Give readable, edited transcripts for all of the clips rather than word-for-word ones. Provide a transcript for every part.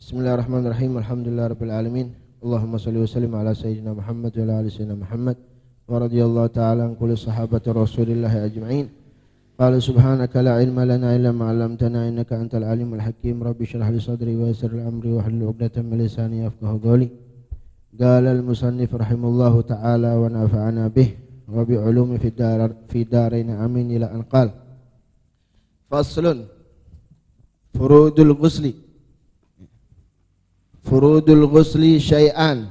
Bismillahirrahmanirrahim. Alhamdulillahirabbil alamin. Allahumma shalli wa sallim ala sayyidina Muhammad wa ala ali sayyidina Muhammad wa radhiyallahu ta'ala an kulli sahabati Rasulillah ajma'in. Qala subhanaka la ilma lana illa ma 'allamtana innaka antal alimul hakim. Rabbi shrah li sadri wa yassir li amri wa hlul 'uqdatam min lisani yafqahu qawli. Qala al-musannif rahimallahu ta'ala wa nafa'ana bih wa bi 'ulumi fi darain amin ila an qala. Faslun furudul ghusli. Furudul ghusli syai'an.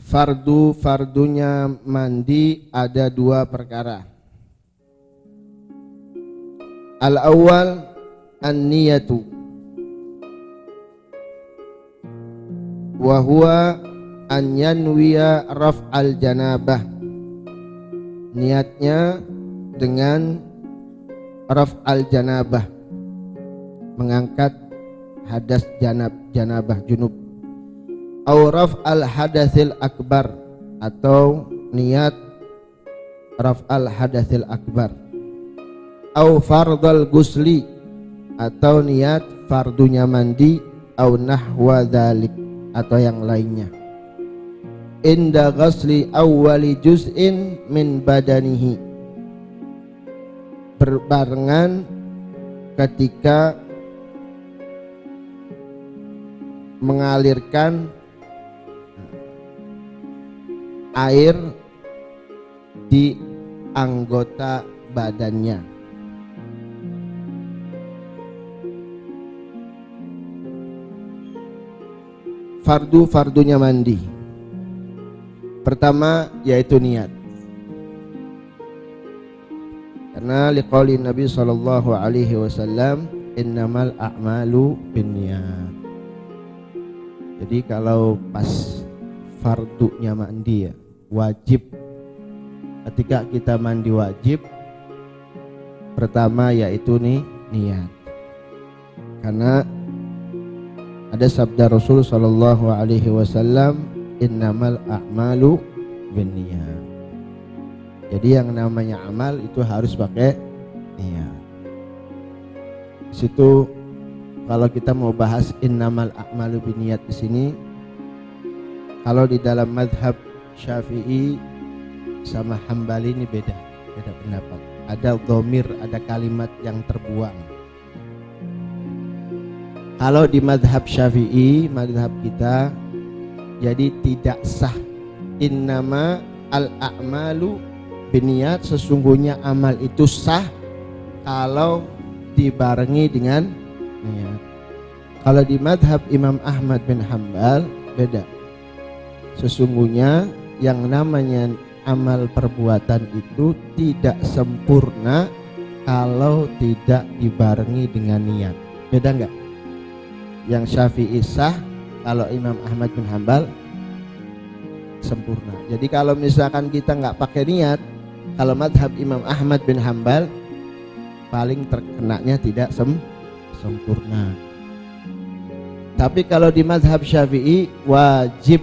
Fardunya mandi ada dua perkara. Al-awwal an-niyatu wa huwa an yanwiya raf'al janabah. Niatnya dengan raf'al janabah, mengangkat hadas janabah junub, au raf'al hadatsil akbar, atau niat raf'al hadatsil akbar, au fardal gusli, atau niat fardunya mandi, au nahwa dzalik, atau yang lainnya. Inda ghusli awwali juz'in min badanihi, berbarengan ketika mengalirkan air di anggota badannya. Fardunya mandi. Pertama yaitu niat. Karena liqauli Nabi sallallahu alaihi wasallam, innamal a'malu binniyat. Jadi kalau pas fardunya mandi ya, wajib, ketika kita mandi wajib, pertama yaitu niat. Karena ada sabda Rasul sallallahu alaihi wasallam, innamal a'malu binniyat. Jadi yang namanya amal itu harus pakai niat. Di situ kalau kita mau bahas innamal a'malu binniyat di sini, kalau di dalam mazhab Syafi'i sama Hambali ini beda pendapat. Ada dhamir, ada kalimat yang terbuang. Kalau di mazhab Syafi'i, mazhab kita, jadi tidak sah. Innama al-a'malu binniyat, sesungguhnya amal itu sah kalau dibarengi dengan niat. Kalau di madhab Imam Ahmad bin Hanbal beda. Sesungguhnya yang namanya amal perbuatan itu tidak sempurna kalau tidak dibarengi dengan niat. Beda enggak? Yang Syafi'i sah, kalau Imam Ahmad bin Hanbal sempurna. Jadi kalau misalkan kita enggak pakai niat, kalau madhab Imam Ahmad bin Hanbal paling terkenanya tidak sempurna. Tapi kalau di mazhab Syafi'i wajib,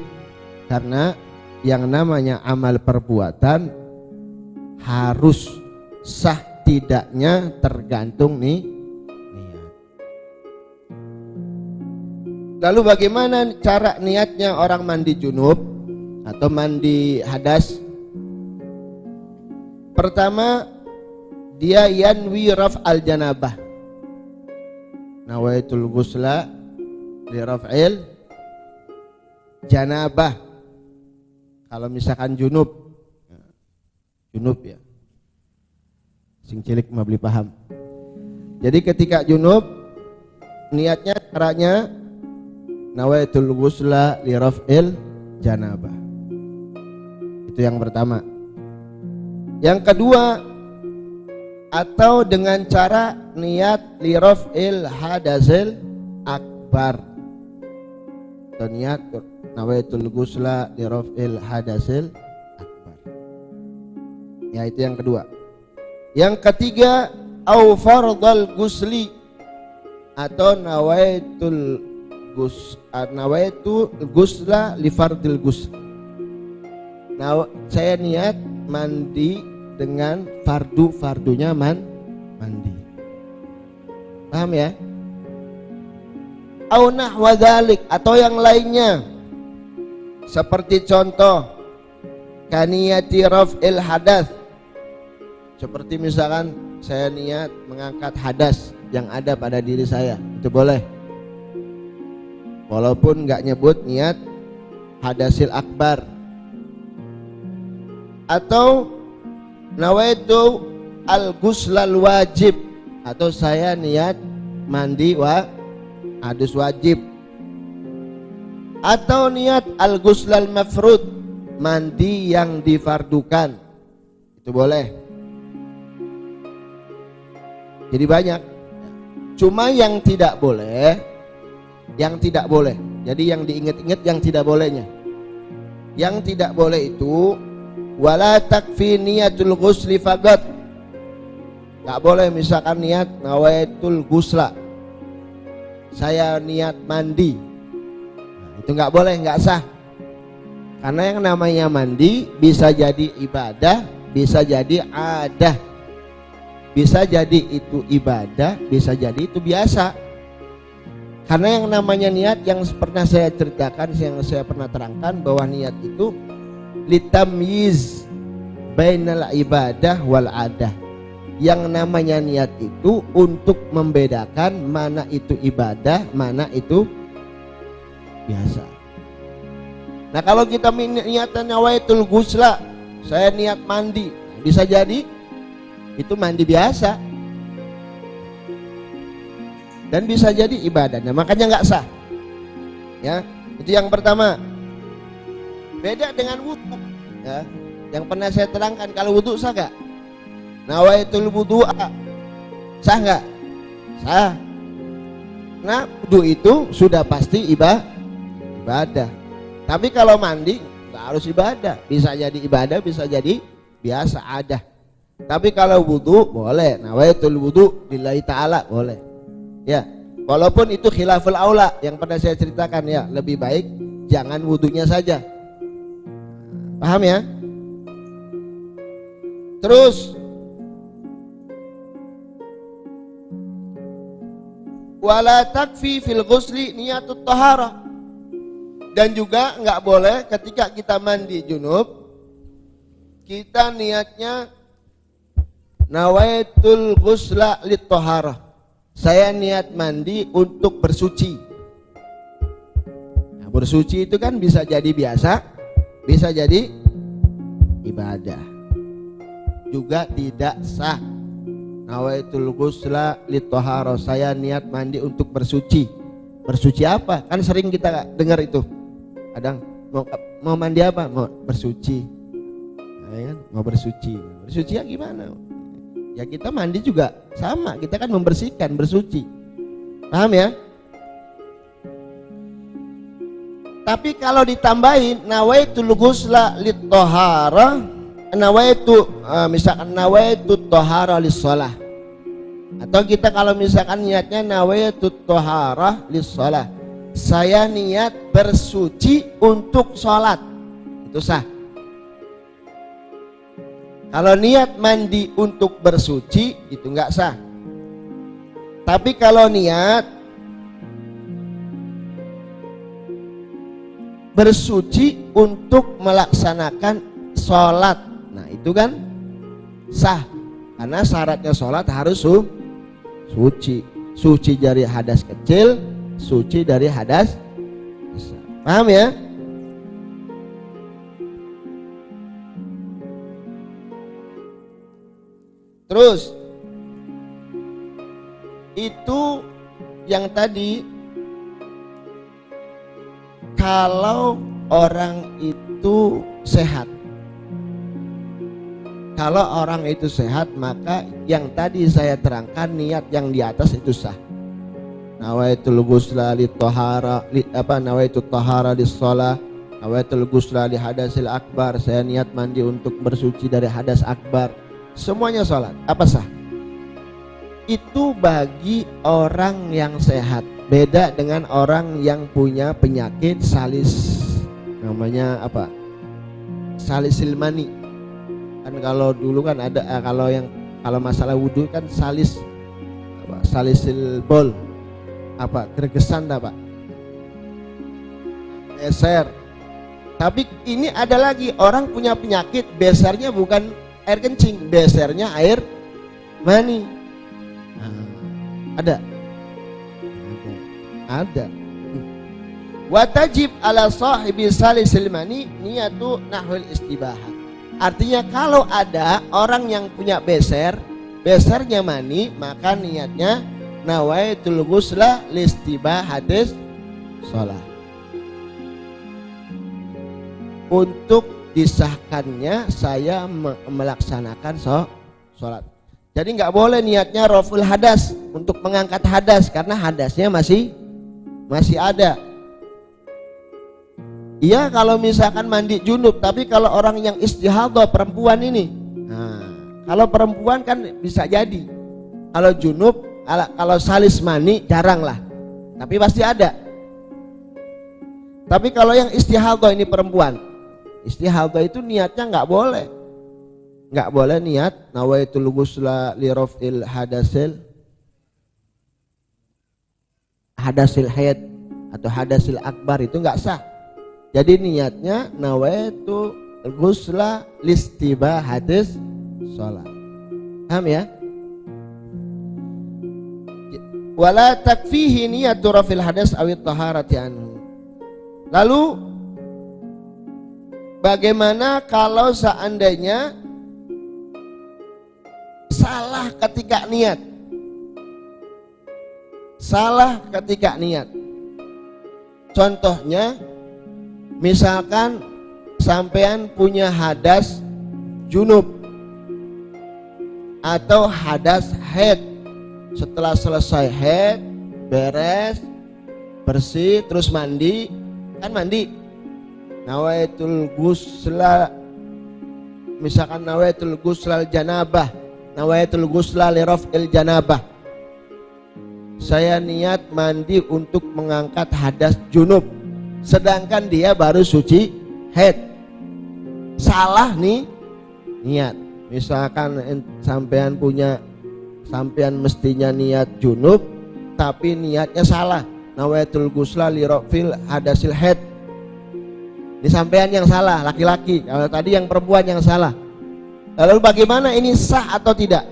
karena yang namanya amal perbuatan harus sah tidaknya tergantung niat. Lalu bagaimana cara niatnya orang mandi junub atau mandi hadas? Pertama, dia yanwi raf'al janabah. Nawaitul ghusla li raf'il janabah. Kalau misalkan junub ya, sing cilik mah beli paham. Jadi ketika junub, niatnya caranya nawaitul ghusla li raf'il janabah. Itu yang pertama. Yang kedua, atau dengan cara niat li raf'il hadasil akbar, atau niat nawaitul ghusla li raf'il hadasil akbar. Ya, itu yang kedua. Yang ketiga, au fardal ghusli, atau nawaitul ghusla li fardil ghusl. Nah, saya niat mandi dengan fardunya mandi. Paham ya? au nahwa dzalik, atau yang lainnya. Seperti contoh kaniyati raf'il hadas, seperti misalkan saya niat mengangkat hadas yang ada pada diri saya, itu boleh, walaupun nggak nyebut niat hadasil akbar. Atau nawaitu al-ghuslal wajib, atau saya niat mandi hadus wajib. Atau niat al-ghuslal mafrud, mandi yang difardukan, itu boleh. Jadi banyak. Cuma yang tidak boleh, jadi yang diingat-ingat yang tidak bolehnya. Yang tidak boleh itu wala takfi niyatul ghusli faqat. Gak boleh misalkan niat nawaitul ghusla, saya niat mandi, nah, itu gak boleh, gak sah. Karena yang namanya mandi bisa jadi ibadah, bisa jadi adah, bisa jadi itu ibadah, bisa jadi itu biasa. Karena yang namanya niat, yang pernah saya ceritakan, yang saya pernah terangkan, bahwa niat itu litamyiz bainal ibadah wal adah. Yang namanya niat itu untuk membedakan mana itu ibadah, mana itu biasa. Nah kalau kita niatan nawaitul ghusla, saya niat mandi, bisa jadi itu mandi biasa dan bisa jadi ibadah. Nah makanya nggak sah. Ya, itu yang pertama. Beda dengan wudu. Ya, yang pernah saya terangkan, kalau wudu sah nggak? Nawaitul wudu'a, sah nggak? Sah. Nah wudu itu sudah pasti ibadah. Tapi kalau mandi nggak harus ibadah, bisa jadi ibadah, bisa jadi biasa ada. Tapi kalau wudu boleh, nawaitul wudu lillahi ta'ala boleh. Ya, walaupun itu khilaful aula yang pernah saya ceritakan, ya lebih baik jangan wudunya saja. Paham ya? Terus wala takfi fil ghusli niyatut taharah, dan juga nggak boleh ketika kita mandi junub kita niatnya nawaitul ghusla lit taharah, saya niat mandi untuk bersuci. Nah, bersuci itu kan bisa jadi biasa, bisa jadi ibadah, juga tidak sah. Nawaitul ghusla lit taharah, saya niat mandi untuk bersuci. Bersuci apa? Kan sering kita dengar itu. Kadang mau mandi apa? Mau bersuci. Nah, ya kan? Mau bersuci. Bersuci ya gimana? Ya kita mandi juga sama, kita kan membersihkan, bersuci. Paham ya? Tapi kalau ditambahin nawaitul ghusla lit taharah, nawaitu misalkan nawaitu taharah lis shalah, atau kita kalau misalkan niatnya nawaitu taharah lis shalah, saya niat bersuci untuk sholat, itu sah. Kalau niat mandi untuk bersuci itu enggak sah. Tapi kalau niat bersuci untuk melaksanakan sholat, nah itu kan sah. Karena syaratnya sholat harus suci. Suci dari hadas kecil, suci dari hadas besar. Paham ya? Terus itu yang tadi, kalau orang itu sehat. Kalau orang itu sehat, maka yang tadi saya terangkan niat yang di atas itu sah. Nawaitul ghusla lit tahara, nawaitul tahara lis shalah, nawaitul ghusla li hadasil akbar, saya niat mandi untuk bersuci dari hadas akbar. Semuanya sholat, apa sah? Itu bagi orang yang sehat. Beda dengan orang yang punya penyakit salis, namanya apa? Salisil mani. Kan kalau dulu kan ada kalau masalah wudhu kan salisil bol. apa gergesan dah Pak, beser. Tapi ini ada lagi, orang punya penyakit besernya bukan air kencing, besernya air mani. Ada. Watajib ala sahibi salisil mani niyatu nahwil istibahah. Artinya kalau ada orang yang punya besernya mani, maka niatnya nawaitul ghusla listibahatis shalah. Untuk disahkannya saya melaksanakan sholat. Jadi nggak boleh niatnya raful hadas, untuk mengangkat hadas, karena hadasnya masih ada. Iya kalau misalkan mandi junub, tapi kalau orang yang istihadhah perempuan ini, kalau perempuan kan bisa jadi. Kalau junub, kalau salis mani jarang lah, tapi pasti ada. Tapi kalau yang istihadhah ini perempuan, istihadhah itu niatnya nggak boleh niat nawaitul ghusla li raf'il hadasil haid atau hadasil akbar, itu nggak sah. Jadi niatnya nawaitul ghusla listibahatis shalah. Paham ya? Wala takfihi niyatu raf'il hadas awit taharati anhu. Lalu bagaimana kalau seandainya salah ketika niat? Salah ketika niat. Contohnya, misalkan sampean punya hadas junub atau hadas haid. Setelah selesai haid, beres, bersih, terus mandi, kan mandi. Nawaitul ghusla, misalkan nawaitul ghusla janabah, nawaitul ghusla li raf'il janabah. Saya niat mandi untuk mengangkat hadas junub, sedangkan dia baru suci haid. Salah nih niat. Misalkan sampean mestinya niat junub, tapi niatnya salah. Nawaitul ghusla li raf'il hadasil haid. Ini sampean yang salah, laki-laki. Kalau tadi yang perempuan yang salah. Lalu bagaimana ini sah atau tidak?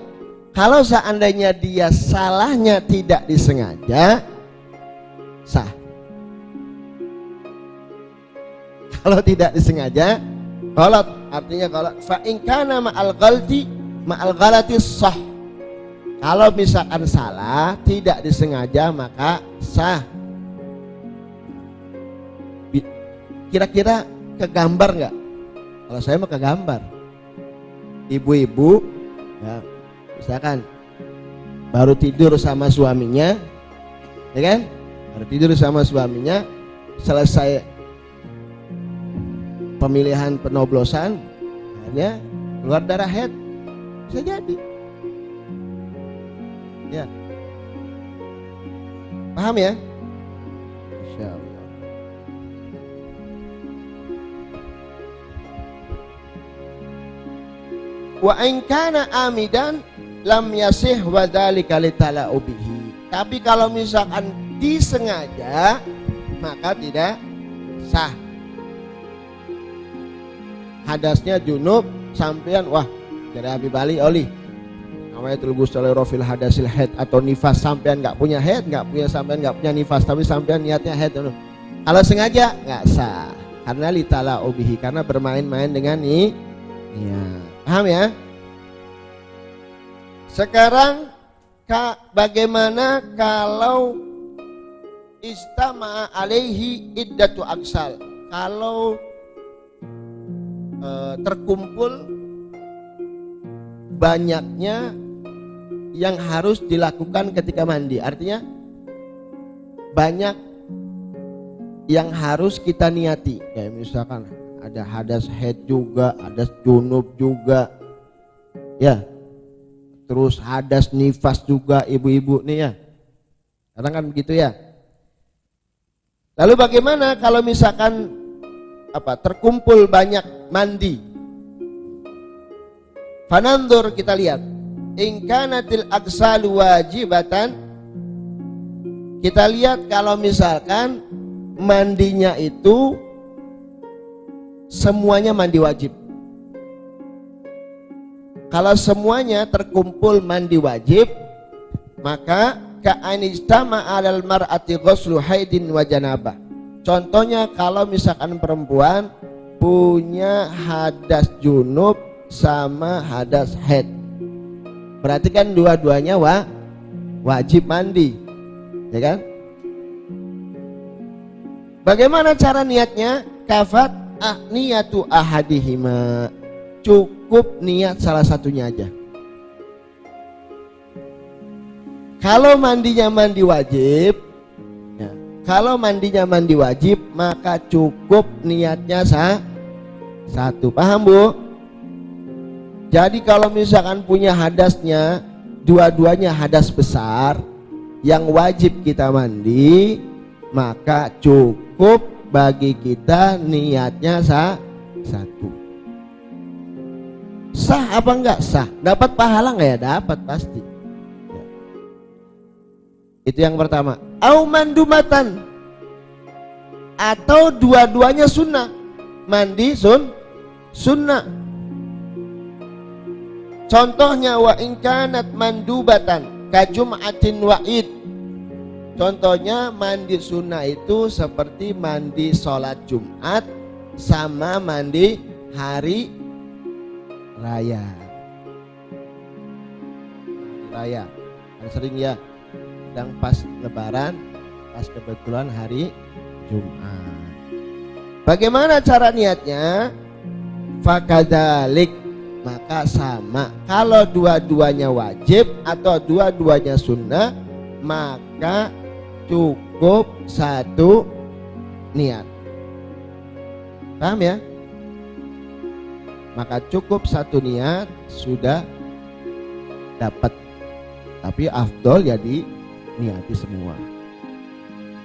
Kalau seandainya dia salahnya tidak disengaja, sah. Kalau tidak disengaja, ghalat. Artinya ghalat. Fa in kana ma'al ghalati sah. Kalau misalkan salah tidak disengaja, maka sah. Kira-kira kegambar nggak? Kalau saya mah kegambar. Ibu-ibu, ya, misalkan baru tidur sama suaminya, ya kan? Baru tidur sama suaminya, selesai pemilihan penoblosan, akhirnya keluar darah haid, bisa jadi. Ya, paham ya? Insya Allah. Wa in kana amidan lam yasih wa dzalika litala'u bihi. Tapi kalau misalkan disengaja, maka tidak sah. Hadasnya junub, sampean wah dari Habib Ali oli nawaitul ghusl li raf'il hadasil haid atau nifas, sampean enggak punya haid, sampean enggak punya nifas, tapi sampean niatnya haid. Kalau sengaja enggak sah, karena litala'u bihi, karena bermain-main dengan niat. Paham ya? Sekarang bagaimana kalau istama'a alaihi iddatu aksal? Kalau terkumpul banyaknya yang harus dilakukan ketika mandi. Artinya banyak yang harus kita niati. Kayak misalkan ada hadas haid juga, hadas junub juga, ya. Terus hadas nifas juga, ibu-ibu nih ya. Kadang kan begitu ya. Lalu bagaimana kalau misalkan terkumpul banyak mandi? Fanandur, kita lihat. In kanatil aksalu wajibatan, Kita lihat kalau misalkan mandinya itu semuanya mandi wajib. Kalau semuanya terkumpul mandi wajib, maka ka'anistama 'alal mar'ati ghuslu haidin wa janabah. Contohnya kalau misalkan perempuan punya hadas junub sama hadas haid, berarti kan dua-duanya wajib mandi, ya kan? Bagaimana cara niatnya? Kafat niyatu ahadihima, cukup niat salah satunya aja. Kalau mandinya mandi wajib, ya, kalau mandinya mandi wajib, maka cukup niatnya satu. Paham, Bu? Jadi kalau misalkan punya hadasnya dua-duanya hadas besar yang wajib kita mandi, maka cukup bagi kita niatnya satu. Sah apa enggak? Sah. Dapat pahala enggak ya? Dapat pasti. Ya. Itu yang pertama. Au mandumatan, atau dua-duanya sunnah. Mandi sunnah. Contohnya wa in kanat mandubatan ka jum'atin wa id. Contohnya mandi sunnah itu seperti mandi sholat Jumat sama mandi hari raya. Kan sering ya, sedang pas lebaran, pas kebetulan hari Jumat. Bagaimana cara niatnya? Fakadzalik, maka sama. Kalau dua-duanya wajib atau dua-duanya sunnah, maka cukup satu niat. Paham ya? Maka cukup satu niat sudah dapat. Tapi afdol ya niati semua.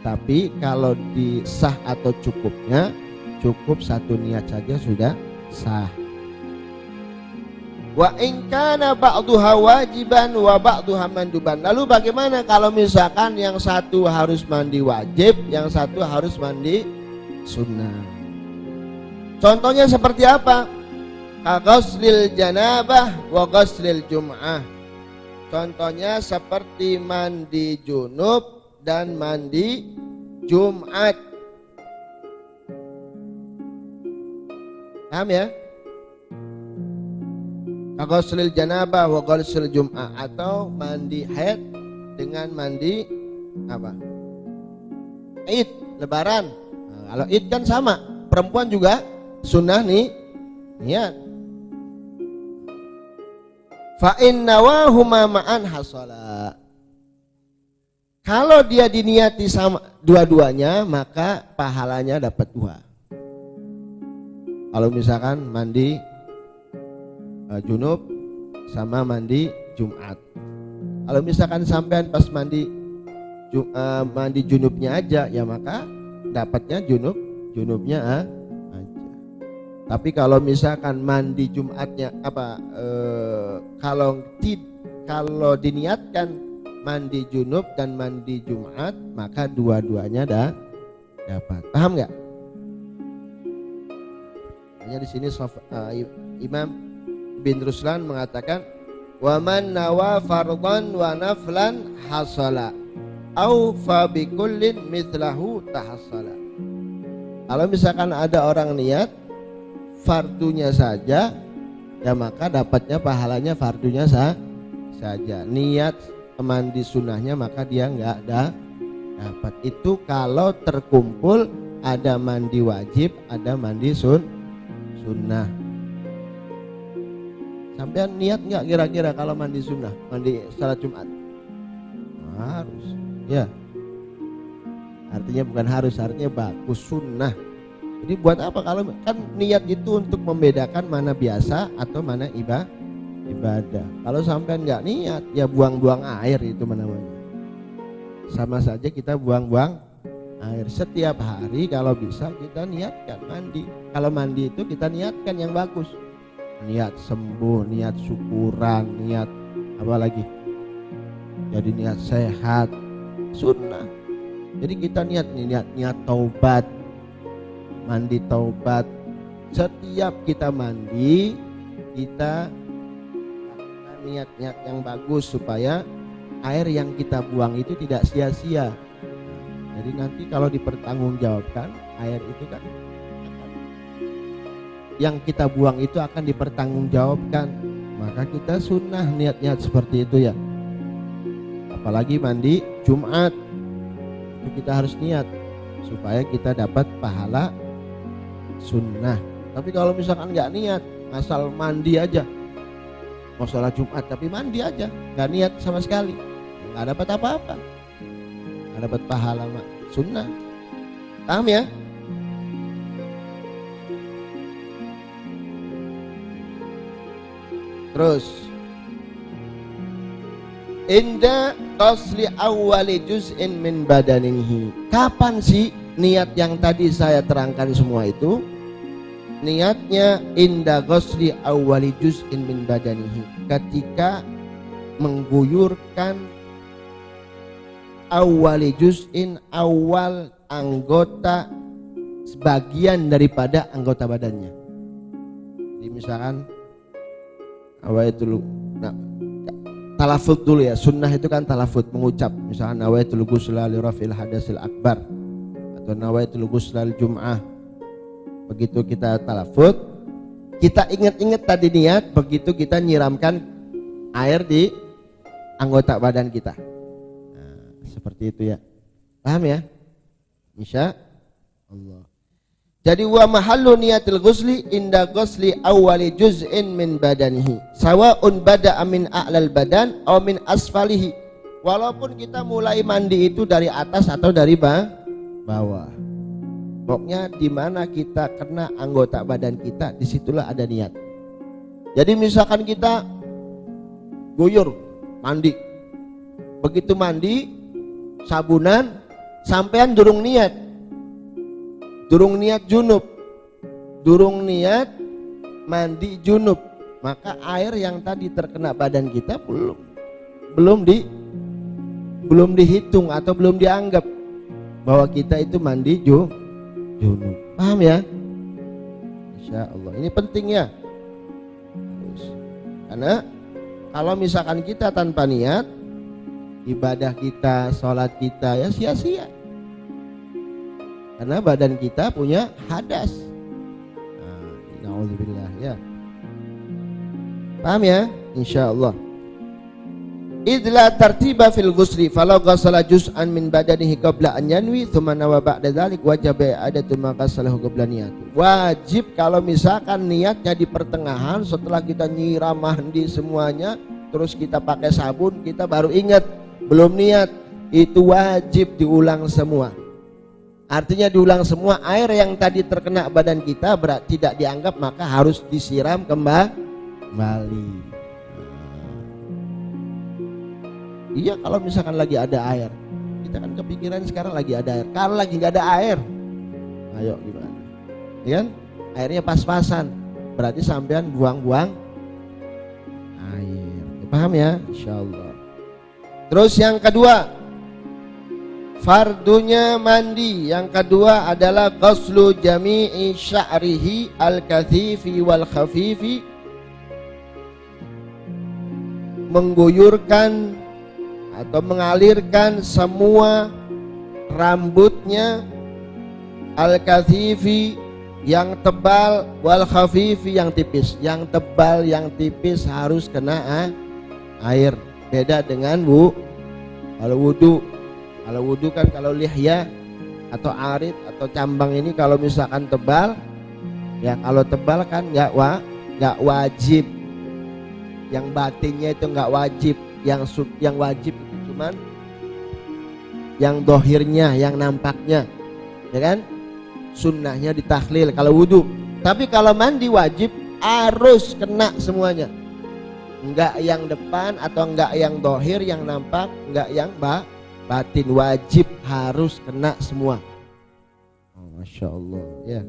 Tapi kalau disah atau cukupnya, cukup satu niat saja sudah sah. Wa in kana ba'duha wajiban wa ba'duha manduban. Lalu bagaimana kalau misalkan yang satu harus mandi wajib, yang satu harus mandi sunnah? Contohnya seperti apa? Ghuslil janabah wa ghuslil jum'ah. Contohnya seperti mandi junub dan mandi Jumat. Paham ya? Ghuslil janabah wa ghuslil jum'ah, atau mandi haid dengan mandi apa? Id, lebaran. Nah, kalau id kan sama, perempuan juga sunnah nih niat. Fa innawahuma ma'an hasala. Kalau dia diniati sama dua-duanya, maka pahalanya dapat dua. Kalau misalkan mandi junub sama mandi Jumat. Kalau misalkan sampean pas mandi junubnya aja, ya maka dapatnya junubnya aja. Tapi kalau misalkan mandi Jumatnya kalau diniatkan mandi junub dan mandi Jumat, maka dua-duanya dapat. Paham nggak? Hanya di sini Imam bin Ruslan mengatakan, wa man nawa fardhan wa naflan hasala au fa bi kullin mithlahu tahassala. Kalau misalkan ada orang niat fardunya saja, ya maka dapatnya pahalanya fardunya saja. Niat mandi sunnahnya maka dia enggak dapat. Itu kalau terkumpul ada mandi wajib, ada mandi sunnah. Sampai niat enggak kira-kira kalau mandi sunnah, mandi salat Jumat? Harus, ya. Artinya bukan harus, artinya bagus, sunnah. Jadi buat apa kalau kan niat itu untuk membedakan mana biasa atau mana ibadah. Kalau sampai enggak niat, ya buang-buang air itu namanya. Sama saja kita buang-buang air. Setiap hari kalau bisa kita niatkan mandi. Kalau mandi itu kita niatkan yang bagus. Niat sembuh, niat syukuran, niat apa lagi? Jadi niat sehat, sunnah. Jadi kita niat taubat, mandi taubat. Setiap kita mandi, kita niat-niat yang bagus supaya air yang kita buang itu tidak sia-sia. Jadi nanti kalau dipertanggungjawabkan, air itu kan yang kita buang itu akan dipertanggungjawabkan. Maka kita sunnah niat-niat seperti itu ya. Apalagi mandi Jumat, itu kita harus niat supaya kita dapat pahala sunnah. Tapi kalau misalkan nggak niat, asal mandi aja, mau sholat Jumat tapi mandi aja, nggak niat sama sekali, nggak dapat apa-apa, nggak dapat pahala sunnah. Paham ya? Terus inda qasli awwali juz'in min badanihi. Kapan sih niat yang tadi saya terangkan semua itu? Niatnya inda qasli awwali juz'in min badanihi, ketika mengguyurkan awwali juz'in, awal anggota, sebagian daripada anggota badannya. Jadi misalkan awaitul, nah, talafut dulu ya. Sunnah itu kan talafut, mengucap. Misalkan nawaitul ghusla li rafil hadasil akbar atau nawaitul ghusla li jum'ah. Begitu kita talafut, kita ingat-ingat tadi niat, begitu kita nyiramkan air di anggota badan kita. Nah, seperti itu ya. Paham ya? Insya Allah. Jadi wa mahallu niyatil ghusli inda ghusli awwali juz'in min badanihi sawa'un bada'a min a'lal badan aw min asfalihi. Walaupun kita mulai mandi itu dari atas atau dari bawah. Pokoknya di mana kita kena anggota badan kita, disitulah ada niat. Jadi misalkan kita guyur mandi, begitu mandi sabunan, sampean durung niat junub, durung niat mandi junub, maka air yang tadi terkena badan kita belum dihitung atau belum dianggap bahwa kita itu mandi junub. Paham ya? Insya Allah ini penting ya. Karena kalau misalkan kita tanpa niat, ibadah kita, sholat kita ya sia-sia. Karena badan kita punya hadas. Na'udzubillah ya. Paham ya? Insya Allah. Idla tartiba fil ghusli falau ghasala juz'an min badanihi qabla an yanwi thumma nawa ba'da dzalik wajib i'adatu ma ghasalahu qabla niyatu. Wajib kalau misalkan niatnya di pertengahan, setelah kita nyiram mandi semuanya, terus kita pakai sabun, kita baru ingat belum niat, itu wajib diulang semua. Artinya diulang semua, air yang tadi terkena badan kita berarti tidak dianggap, maka harus disiram kembali. Iya, kalau misalkan lagi ada air, kita kan kepikiran sekarang lagi ada air. Kalau lagi nggak ada air, ayo gimana? Ya kan? Airnya pas-pasan, berarti sampean buang-buang air. Paham ya? Insya Allah. Terus yang kedua, fardunya mandi. Yang kedua adalah ghuslu jami'i sya'rihi al-kathifi wal khafifi, mengguyurkan atau mengalirkan semua rambutnya, al-kathifi yang tebal, wal khafifi yang tipis. Yang tebal, yang tipis harus kena air. Beda dengan kalau wudu. Kalau wudu kan kalau lihya atau arid atau cambang ini kalau misalkan tebal, ya kalau tebal kan nggak wajib. Yang batinnya itu nggak wajib. Yang wajib itu cuman yang dohirnya, yang nampaknya, ya kan? Sunnahnya ditakhlil kalau wudu. Tapi kalau mandi wajib harus kena semuanya. Enggak yang depan atau enggak yang dohir, yang nampak, enggak yang batin, wajib harus kena semua. Oh, Masya Allah ya.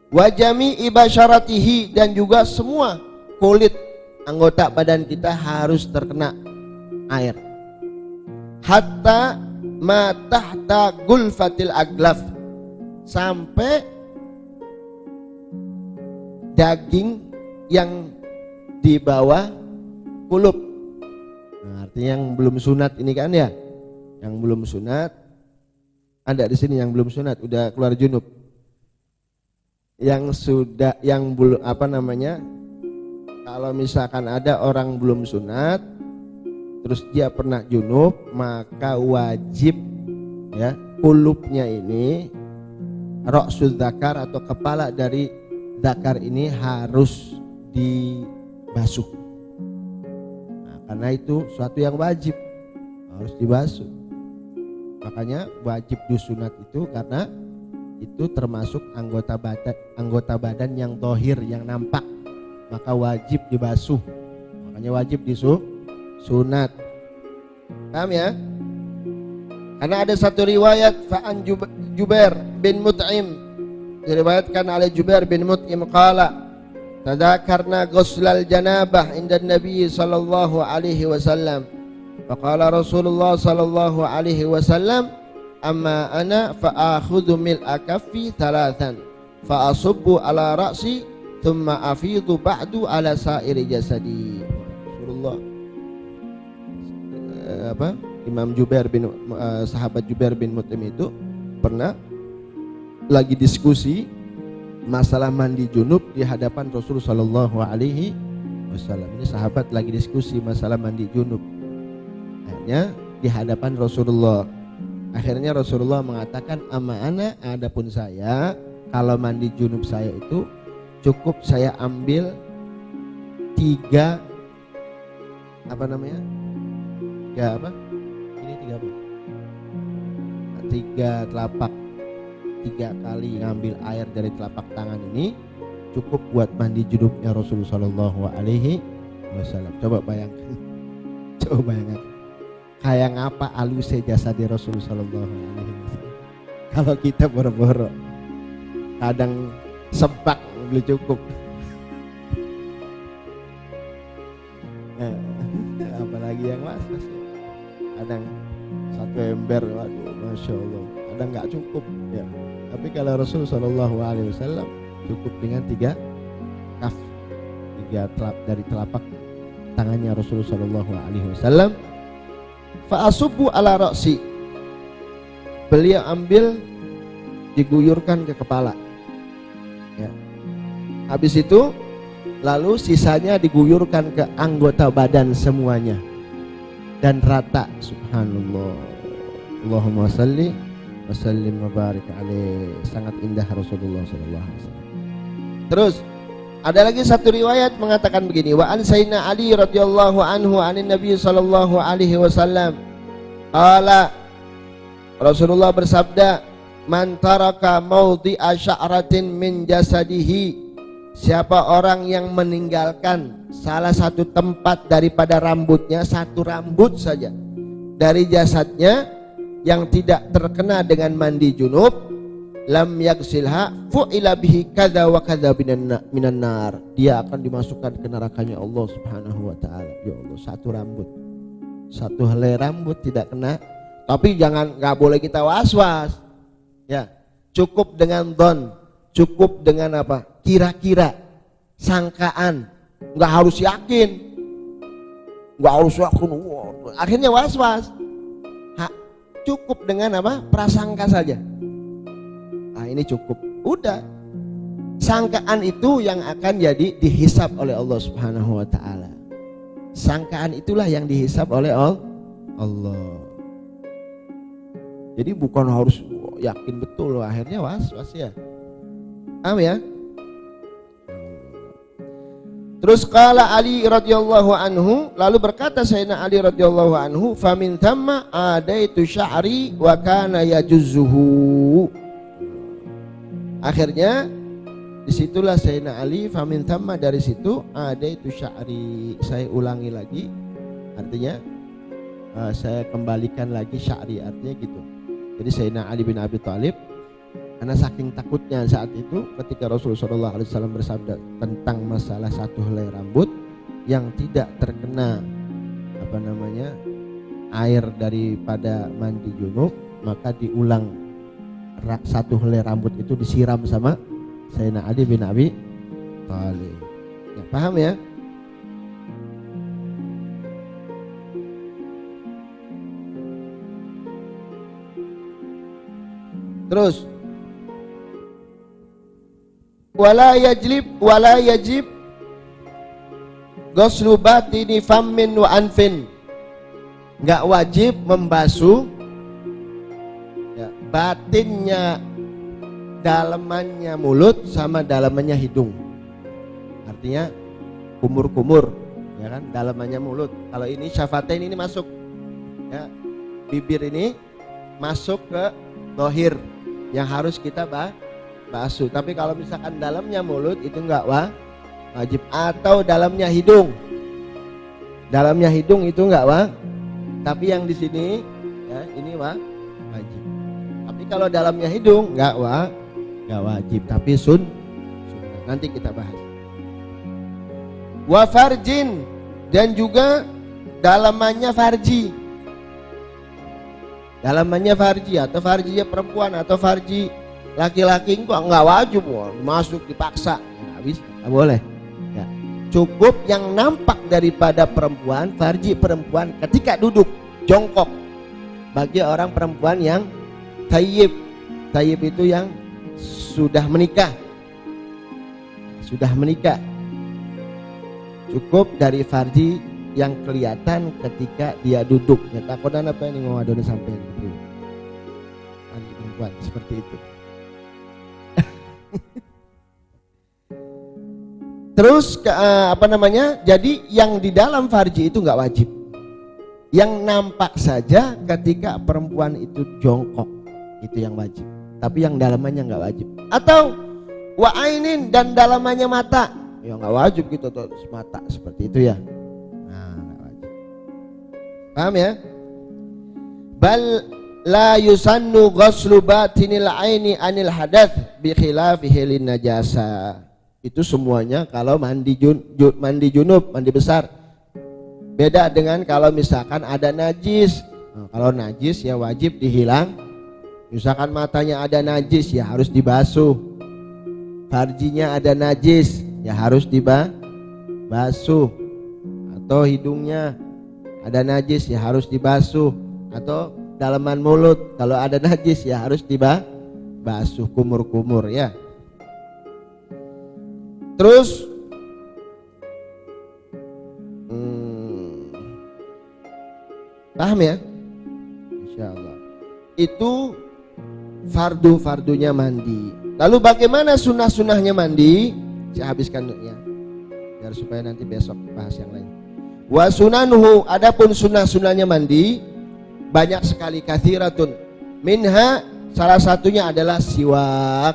Wajami ibasyaratihi, dan juga semua kulit anggota badan kita harus terkena air. Hatta ma tahta gulfatil aglaf, sampai daging yang di bawah kulup. Nah, artinya yang belum sunat ini kan ya, yang belum sunat ada di sini, yang belum sunat udah keluar junub. Yang sudah, yang belum apa namanya, kalau misalkan ada orang belum sunat terus dia pernah junub, maka wajib ya kulupnya ini, ra'sul dzakar atau kepala dari dzakar ini harus dibasuh. Nah, karena itu suatu yang wajib, harus dibasuh. Makanya wajib disunat itu karena itu termasuk anggota badan yang dohir, yang nampak, maka wajib dibasuh. Makanya wajib sunat. Paham ya? Karena ada satu riwayat fa'an Jubair bin Mut'im, diriwayatkan oleh Jubair bin Mut'im qala tadzakarna ghuslal janabah inda Nabi sallallahu alaihi wasallam. Faqala Rasulullah sallallahu alaihi wasallam, amma ana fa'akhudhu mil'a kaffi thalathan fa'asubbu ala ra'si thumma afidhu ba'du ala sa'iri jasadi. Rasulullah Imam Jubair bin sahabat Jubair bin Mut'im itu pernah lagi diskusi masalah mandi junub di hadapan Rasul sallallahu alaihi wasallam. Ini sahabat lagi diskusi masalah mandi junub. Akhirnya di hadapan Rasulullah. Akhirnya Rasulullah mengatakan, amma ana, adapun saya kalau mandi junub saya itu cukup saya ambil 3 telapak, 3 kali ngambil air dari telapak tangan ini cukup buat mandi junubnya Rasulullah sallallahu alaihi wasallam. Coba bayangkan. Kayak ngapa alusnya jasad Rasulullah sallallahu alaihi wasallam. Kalau kita boro-boro kadang sebak belum cukup. Apalagi yang was-was ya. Kadang 1 ember, waduh, masya Allah, kadang nggak cukup ya. Tapi kalau Rasul sallallahu alaihi wasallam cukup dengan 3 kaf, 3 dari telapak tangannya Rasul sallallahu alaihi wasallam. Fa'asubbu ala ra'si, beliau ambil diguyurkan ke kepala ya. Habis itu lalu sisanya diguyurkan ke anggota badan semuanya dan rata. Subhanallah, Allahumma salli wa sallim wa barik alaihi. Sangat indah Rasulullah sallallahu alaihi wasallam. Terus ada lagi satu riwayat mengatakan begini, wa an sayyidina Ali radhiyallahu anhu anin Nabi sallallahu alaihi wasallam qala, Rasulullah bersabda, man taraka mawdi'a sya'ratin min jasadihi, siapa orang yang meninggalkan salah satu tempat daripada rambutnya, satu rambut saja dari jasadnya yang tidak terkena dengan mandi junub, lam yaksilha fu'ila bihi kadza wa kadza minan nar, dia akan dimasukkan ke nerakanya Allah Subhanahu wa taala. Ya Allah, satu rambut, satu helai rambut tidak kena. Tapi nggak boleh kita was-was ya. Cukup dengan don, cukup dengan apa? Kira-kira, sangkaan, nggak harus yakin. Akhirnya was-was. Cukup dengan apa? Prasangka saja. Nah, ini cukup, udah. Sangkaan itu yang akan jadi dihisab oleh Allah Subhanahu wa taala. Sangkaan itulah yang dihisab oleh Allah. Jadi bukan harus yakin betul, akhirnya was-was ya. Paham ya? Terus qala Ali radhiyallahu anhu, lalu berkata Sayyidina Ali radhiyallahu anhu, famin thamma adaitu sya'ri wa kana yajuzzuhu. Akhirnya disitulah Sayyidina Ali, famin thamma, dari situ adaitu sya'ri, saya ulangi lagi, artinya saya kembalikan lagi sya'ri, artinya gitu. Jadi Sayyidina Ali bin Abi Thalib karena saking takutnya saat itu ketika Rasulullah SAW bersabda tentang masalah satu helai rambut yang tidak terkena air daripada mandi junub, maka diulang satu helai rambut itu disiram sama Sayyidina Ali bin Abi Thalib. Ya, paham ya? Terus wala yajib ghuslu batini fammin wa anfin. Enggak wajib membasuh ya, batinnya, dalamannya mulut sama dalamannya hidung. Artinya kumur-kumur, ya kan, dalamannya mulut. Kalau ini syafatain ini masuk ya, bibir ini masuk ke dohir yang harus kita basuh. Tapi kalau misalkan dalamnya mulut itu enggak wajib, atau dalamnya hidung itu enggak tapi yang di sini ya ini wajib. Tapi kalau dalamnya hidung enggak wajib, tapi sunnah. Nanti kita bahas. Wa farjin, dan juga dalamannya farji. Dalamannya farji, atau farjinya perempuan atau farji laki-laki enggak wajib masuk dipaksa. Enggak bisa, enggak boleh. Ya. Cukup yang nampak daripada perempuan, farji perempuan ketika duduk jongkok. Bagi orang perempuan yang thayyib. Thayyib itu yang sudah menikah. Cukup dari farji yang kelihatan ketika dia duduk. Ya, takutan apa ini mau adone sampai itu. Farji perempuan seperti itu. Terus jadi yang di dalam farji itu nggak wajib. Yang nampak saja ketika perempuan itu jongkok, itu yang wajib. Tapi yang dalamannya nggak wajib. Atau wa ainin, dan dalamannya mata, ya nggak wajib gitu tuh, mata seperti itu ya. Nah, nggak wajib. Paham ya? Bal la yusannu ghuslu batinil aini anil hadath bi khilafihi lin najasa. Itu semuanya kalau mandi junub, mandi besar. Beda dengan kalau misalkan ada najis. Nah, kalau najis ya wajib dihilang. Misalkan matanya ada najis ya harus dibasuh. Farjinya ada najis ya harus dibasuh. Atau hidungnya ada najis ya harus dibasuh. Atau dalaman mulut kalau ada najis ya harus dibasuh, kumur-kumur ya. Terus paham ya? Insyaallah. Itu fardu-fardunya mandi. Lalu bagaimana sunnah-sunnahnya mandi? Saya habiskan ya, biar supaya nanti besok bahas yang lain. Wa sunanuhu, adapun sunnah-sunnahnya mandi banyak sekali, kathiratun. Minha, salah satunya adalah siwak.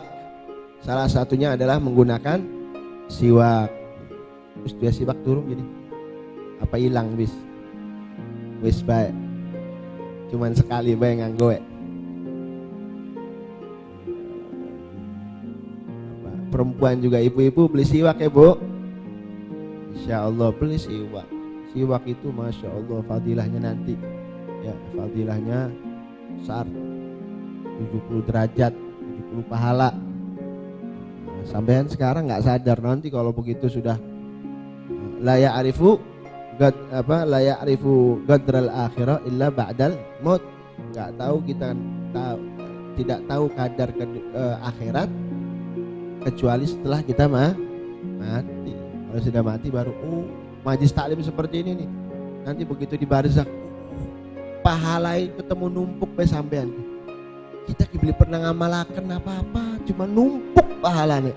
Salah satunya adalah menggunakan siwak. Terus dia siwak turun jadi apa hilang wis baik. Cuman sekali bae nganggo. Perempuan juga ibu-ibu beli siwak ya Bu. Insyaallah beli siwak. Siwak itu Masya Allah fadilahnya nanti ya, fadilahnya besar, 70 derajat, 70 pahala. Sampean sekarang nggak sadar, nanti kalau begitu sudah la ya'rifu gadral akhirah illa ba'dal maut. Nggak tahu kita tidak tahu kadar akhirat kecuali setelah kita mati. Kalau sudah mati baru majlis taklim seperti ini nih. Nanti begitu di barzakh pahala ketemu numpuk be sampean. Kita belum pernah ngamalakan apa-apa, cuma numpuk pahalanya.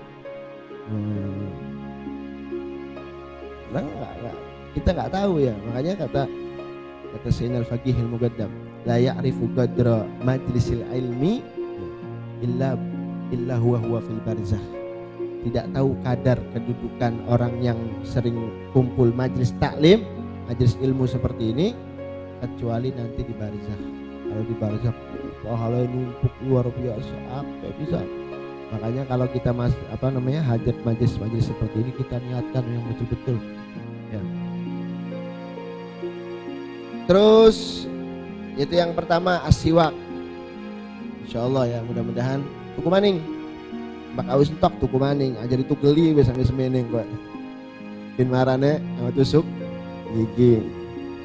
Kita nggak tahu ya, makanya kata Sayyidina Al-Faqih Al-Muqaddam, la ya'rifu qadra majlisil ilmi illa huwa fil barzakh. Tidak tahu kadar kedudukan orang yang sering kumpul majlis taklim, majlis ilmu seperti ini, kecuali nanti di barzakh. Kalau di barzakh pahala numpuk luar biasa, apa bisa. Makanya kalau kita hadir majlis seperti ini, kita niatkan yang betul-betul ya. Terus Itu yang pertama, as-siwak. Insyaallah ya, mudah-mudahan tuku maning. Bak awis entok tuku maning, ajar itu geli wis sampe semeneng kok. Bin marane sama tusuk gigi.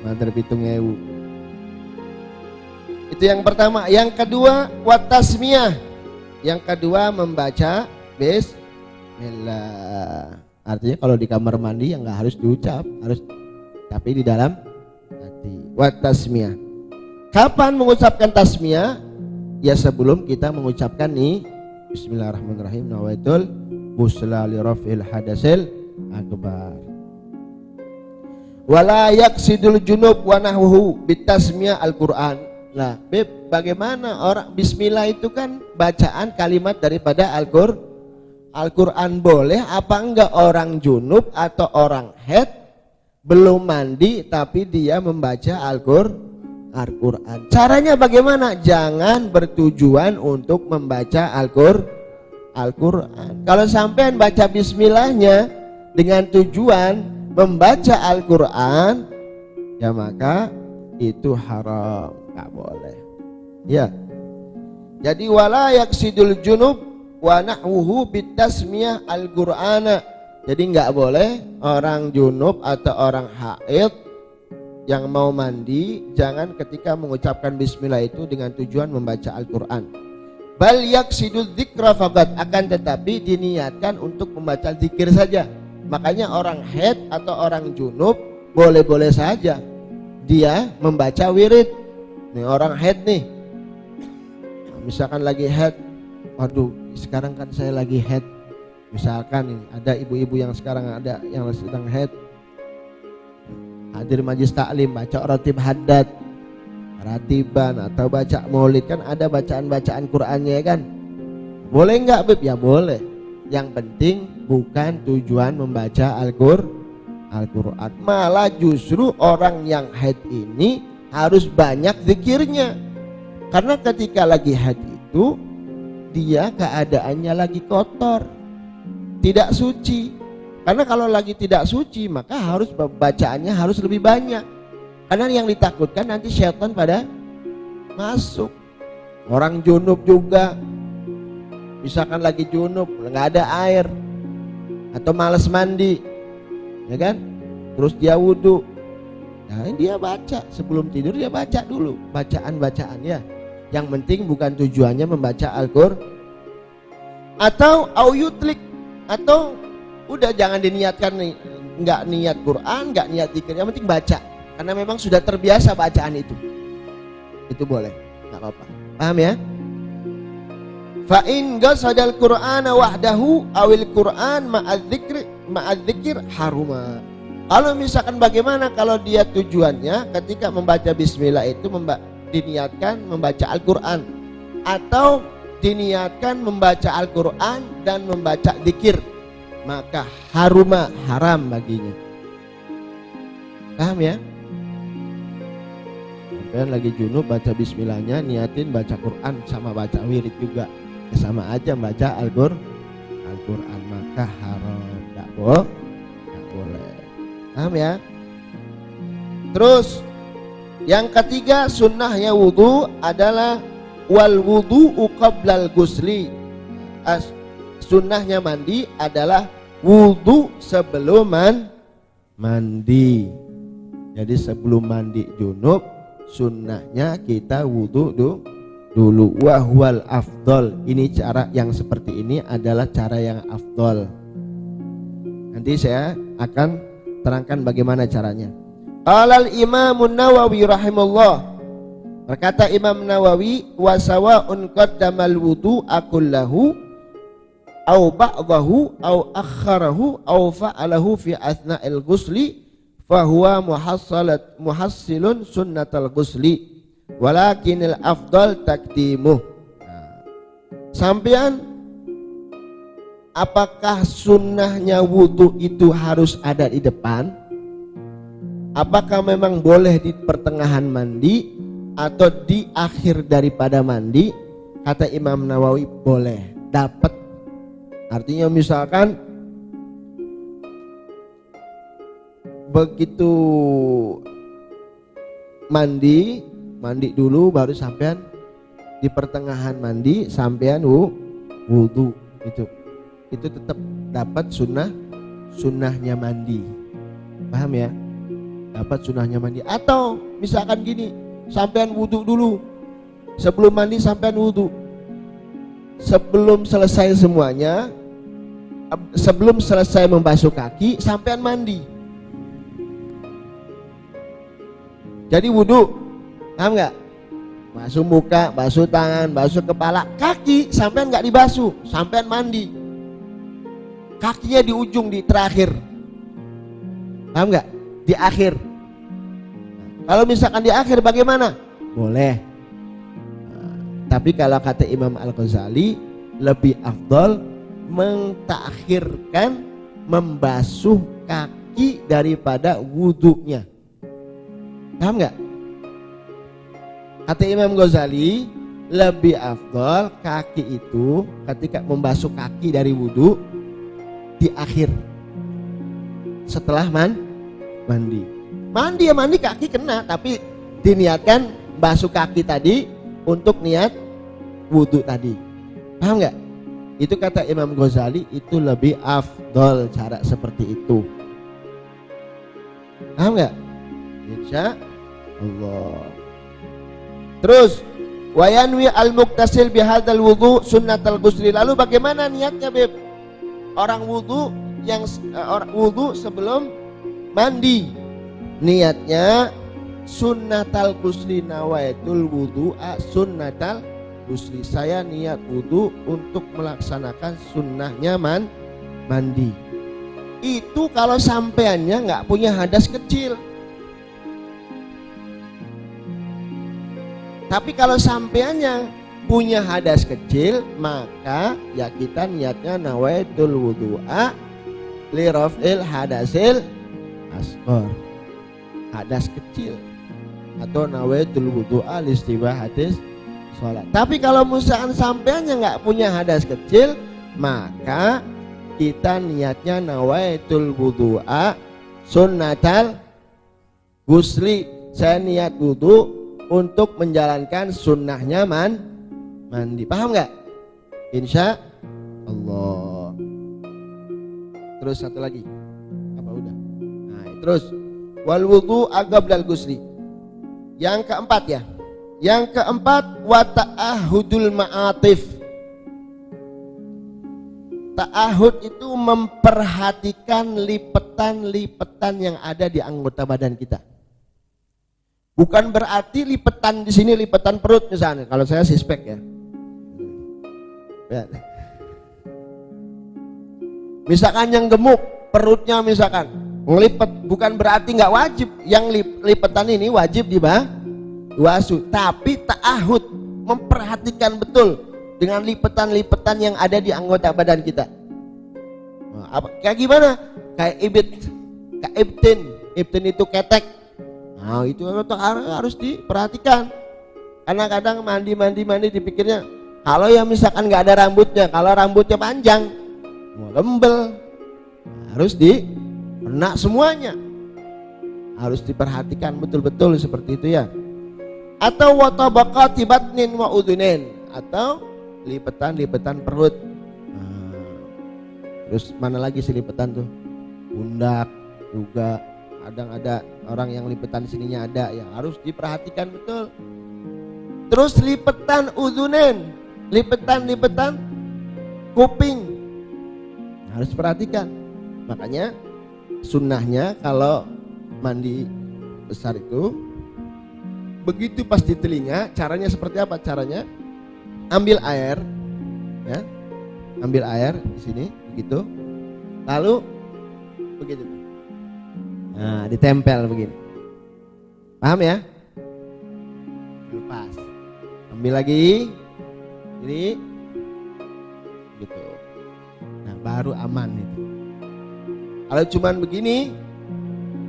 Mantar 7.000. Itu yang pertama. Yang kedua, wat tasmiyah. Yang kedua membaca bismillah. Artinya kalau di kamar mandi yang nggak harus diucap, harus tapi di dalam hati. Wat tasmiyah. Kapan mengucapkan tasmiyah? Ya sebelum kita mengucapkan nih bismillahirrahmanirrahim nawaitul busla li raf'il hadasil akbar. Wala yaqsidul junub wa nahwuhu bitasmiyah al-Qur'an. Nah, bagaimana orang bismillah itu kan bacaan kalimat daripada Al-Qur'an boleh apa enggak orang junub atau orang haid belum mandi tapi dia membaca Al-Qur'an. Caranya bagaimana? Jangan bertujuan untuk membaca Al-Qur'an. Kalau sampean baca bismillahnya dengan tujuan membaca Al-Qur'an, ya maka itu haram, nggak boleh. Ya. Jadi wala yaksidul junub wa nahwuhu bitasmiyah al-Qur'ana. Jadi nggak boleh orang junub atau orang haid yang mau mandi jangan ketika mengucapkan bismillah itu dengan tujuan membaca Al-Qur'an. Bal yaksidul dzikra faqat, akan tetapi diniatkan untuk membaca zikir saja. Makanya orang haid atau orang junub boleh-boleh saja dia membaca wirid. Nih orang haid nih, misalkan lagi haid, waduh sekarang kan saya lagi haid. Misalkan nih ada ibu-ibu yang sekarang ada yang sedang haid, hadir majlis taklim baca ratib haddad, ratiban atau baca maulid, kan ada bacaan-bacaan Qur'annya kan. Boleh enggak Beb? Ya boleh. Yang penting bukan tujuan membaca Al-Qur'an. Malah justru orang yang haid ini harus banyak zikirnya. Karena ketika lagi haid itu dia keadaannya lagi kotor, tidak suci. Karena kalau lagi tidak suci maka harus bacaannya harus lebih banyak. Karena yang ditakutkan nanti syaitan pada masuk. Orang junub juga, misalkan lagi junub nggak ada air atau malas mandi, ya kan? Terus dia wudhu, nah dia baca sebelum tidur, dia baca dulu bacaan ya. Yang penting bukan tujuannya membaca Al-Qur'an atau auyutlik, atau udah jangan diniatkan nih, nggak niat Quran, nggak niat zikir, yang penting baca. Karena memang sudah terbiasa bacaan itu boleh, nggak apa-apa. Paham ya? Fa in qasadal Qur'ana wahdahu awil Qur'an ma'adzikir haruma. Kalau misalkan bagaimana kalau dia tujuannya ketika membaca bismillah itu diniatkan membaca Al-Qur'an atau diniatkan membaca Al-Qur'an dan membaca zikir, maka haruma, haram baginya. Paham ya? Sampai lagi junub baca bismillahnya niatin baca Quran sama baca wirid juga, ya sama aja baca Al-Qur'an, maka haram, enggak boleh. Paham ya? Terus yang ketiga sunnahnya wudu adalah wal wudu'u qablal ghusli. Sunnahnya mandi adalah wudu sebelum mandi. Jadi sebelum mandi junub sunnahnya kita wudu dulu. Wahwal afdol. Ini cara yang seperti ini adalah cara yang afdol. Nanti saya akan terangkan bagaimana caranya. Qala al-Imam Nawawi rahimahullah. Berkata Imam Nawawi, wa sawa'un qaddamal wudu'a kullahu au ba'dahu au akharahu au fa'alahu fi athna'il ghusli fa huwa muhassilun sunnatal ghusli walakinil afdal takdimuh. Sampean apakah sunnahnya wudu itu harus ada di depan? Apakah memang boleh di pertengahan mandi atau di akhir daripada mandi? Kata Imam Nawawi boleh, dapat. Artinya misalkan begitu mandi mandi dulu baru sampean di pertengahan mandi sampean wudu, itu tetap dapat sunnahnya mandi. Paham ya? Dapat sunnahnya mandi. Atau misalkan gini, sampean wudu dulu, sebelum mandi sampean wudu, sebelum selesai semuanya, sebelum selesai membasuh kaki sampean mandi. Jadi wudu, paham nggak? Basuh muka, basuh tangan, basuh kepala, kaki sampean nggak dibasuh, sampean mandi. Kakinya di ujung, di terakhir, paham nggak? Di akhir. Kalau misalkan di akhir bagaimana? Boleh. Tapi kalau kata Imam Al-Ghazali, lebih afdal mentakhirkan membasuh kaki daripada wudunya. Paham nggak? Kata Imam Ghazali, lebih afdal kaki itu ketika membasuh kaki dari wudu di akhir, setelah mandi. Mandi ya mandi, kaki kena, tapi diniatkan basuh kaki tadi untuk niat wudu tadi. Paham nggak? Itu kata Imam Ghazali, itu lebih afdal cara seperti itu. Paham nggak? Insya Allah. Terus wayanwi al-muktasil bihadzal wudu sunnatal ghusli. Lalu bagaimana niatnya, Beb? Orang wudu yang wudu sebelum mandi, niatnya sunnatal ghusli, nawaitul wudu'a sunnatal ghusli. Saya niat wudu untuk melaksanakan sunnahnya mandi. Itu kalau sampeannya nggak punya hadas kecil. Tapi kalau sampeannya punya hadas kecil, maka ya kita niatnya nawaitul wudu'a li raf'il hadasil asghar, hadas kecil, atau nawaitul wudu'a li istibahatis sholat. Tapi kalau misalkan sampeannya nggak punya hadas kecil, maka kita niatnya nawaitul wudu'a sunnatal ghusli. Saya niat wudu untuk menjalankan sunnahnya mandi. Paham nggak? Insya Allah. Terus satu lagi. Apa udah? Nah, terus wal wudu qablal ghusli. Yang keempat ya. Yang keempat wa ta'ahudul ma'atif. Ta'ahud itu memperhatikan lipetan-lipetan yang ada di anggota badan kita. Bukan berarti lipetan di sini lipetan perut misalnya. Kalau saya sispek ya. Misalkan yang gemuk perutnya misalkan ngelipet, bukan berarti nggak wajib. Yang lipetan ini wajib dibasuh. Tapi ta'ahud, memperhatikan betul dengan lipetan-lipetan yang ada di anggota badan kita. Nah, kayak gimana? Kayak ibtin. Ibtin itu ketek. Nah, itu harus diperhatikan. Karena kadang mandi dipikirnya kalau yang misalkan nggak ada rambutnya, kalau rambutnya panjang, mau lembel, harus dikena semuanya. Harus diperhatikan betul-betul seperti itu ya. Atau watabaqati batnin wa udhunin, atau lipetan perut. Nah, terus mana lagi sih lipetan tuh? Pundak juga. Kadang ada orang yang lipetan sininya ada, yang harus diperhatikan betul. Terus lipetan udhunin, lipetan kuping, harus perhatikan. Makanya sunnahnya kalau mandi besar itu, begitu pas di telinga, caranya seperti apa? Caranya ambil air, ya, ambil air di sini, begitu, lalu begitu. Nah, ditempel begini. Paham ya? Lepas. Ambil lagi. Ini gitu. Nah, baru aman itu. Kalau cuman begini,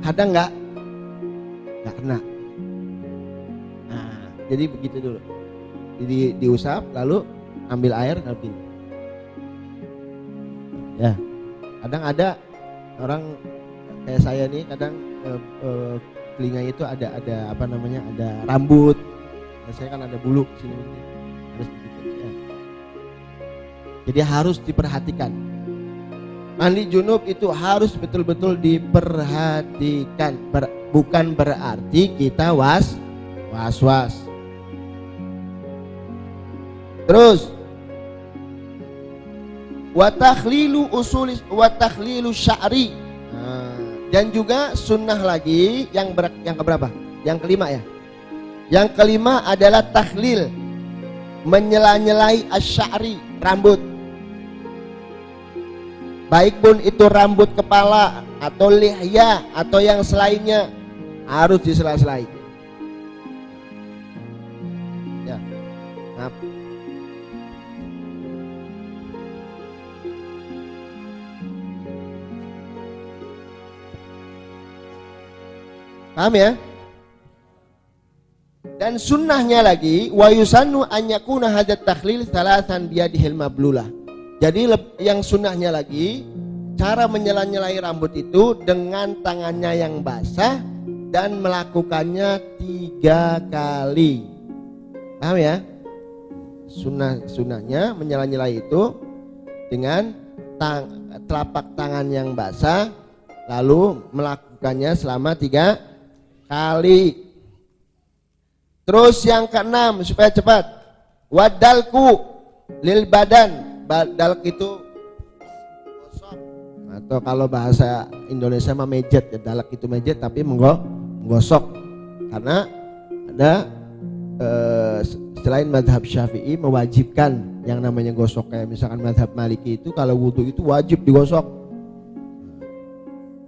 kadang nggak kena. Nah, jadi begitu dulu. Jadi diusap, lalu ambil air, lalu gini. Ya, kadang ada orang kayak saya nih, kadang telinganya itu ada apa namanya, ada rambut. Nah, saya kan ada bulu di sini, harus dibikin, ya. Jadi harus diperhatikan. Mandi junub itu harus betul-betul diperhatikan. Bukan berarti kita was-was. Terus wa takhlilu sya'ri. Dan juga sunnah lagi yang keberapa? Yang kelima ya. Yang kelima adalah takhlil, menyela-nyelai asy-sya'ri, rambut. Baik pun itu rambut kepala atau lihya atau yang selainnya, harus disela-selai. Ya. Nah. Paham ya? Dan sunnahnya lagi wa yusannu an yakuna hadat takhlil thalathan biyadihil mablulah. Jadi yang sunnahnya lagi, cara menyela-nyelai rambut itu dengan tangannya yang basah dan melakukannya 3 kali. Paham ya? Sunnahnya menyela-nyelai itu dengan telapak tangan yang basah, lalu melakukannya selama 3 kali. Terus yang keenam, supaya cepat, wadalku lil badan. Dalk itu gosok, atau kalau bahasa Indonesia mah mejet ya, dalak itu mejet tapi menggosok. Karena ada selain madhab Syafi'i mewajibkan yang namanya gosok, kayak misalkan madhab Maliki itu kalau wudu itu wajib digosok.